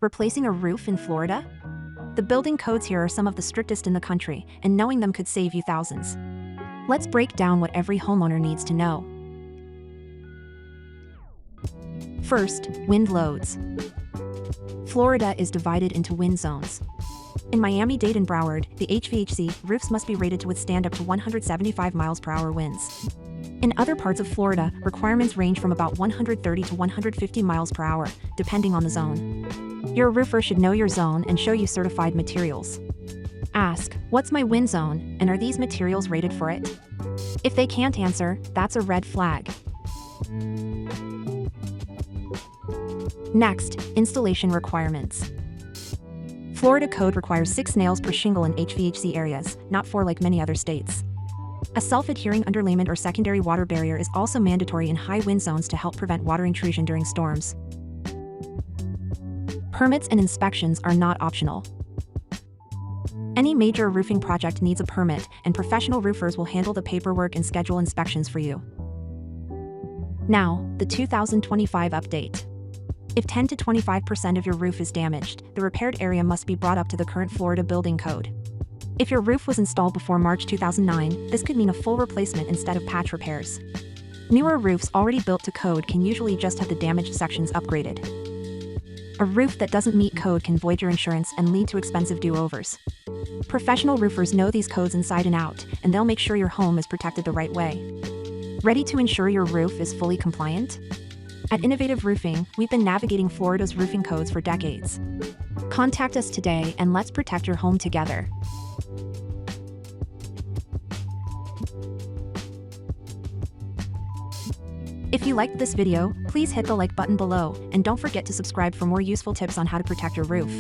Replacing a roof in Florida? The building codes here are some of the strictest in the country, and knowing them could save you thousands. Let's break down what every homeowner needs to know. First, wind loads. Florida is divided into wind zones. In Miami-Dade and Broward, the HVAC roofs must be rated to withstand up to 175 miles per hour winds. In other parts of Florida, requirements range from about 130 to 150 miles per hour, depending on the zone. Your roofer should know your zone and show you certified materials. Ask, what's my wind zone, and are these materials rated for it? If they can't answer, that's a red flag. Next, installation requirements. Florida code requires 6 nails per shingle in HVAC areas, not 4 like many other states. A self-adhering underlayment or secondary water barrier is also mandatory in high wind zones to help prevent water intrusion during storms. Permits and inspections are not optional. Any major roofing project needs a permit, and professional roofers will handle the paperwork and schedule inspections for you. Now, the 2025 update. If 10 to 25% of your roof is damaged, the repaired area must be brought up to the current Florida building code. If your roof was installed before March 2009, this could mean a full replacement instead of patch repairs. Newer roofs already built to code can usually just have the damaged sections upgraded. A roof that doesn't meet code can void your insurance and lead to expensive do-overs. Professional roofers know these codes inside and out, and they'll make sure your home is protected the right way. Ready to ensure your roof is fully compliant? At Innovative Roofing, we've been navigating Florida's roofing codes for decades. Contact us today and let's protect your home together. If you liked this video, please hit the like button below, and don't forget to subscribe for more useful tips on how to protect your roof.